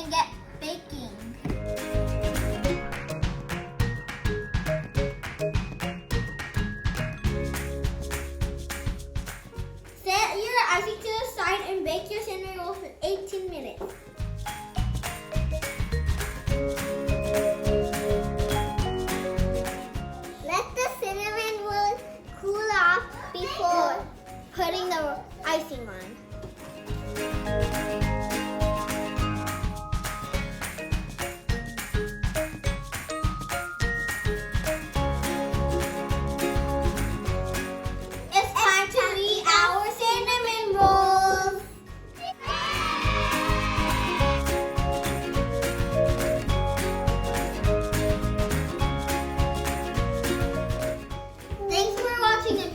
and get baking. Set your icing to the side and bake your cinnamon rolls for 18 minutes. Let the cinnamon roll cool off before putting the icing on. It's time to eat our cinnamon rolls. Thanks for watching, and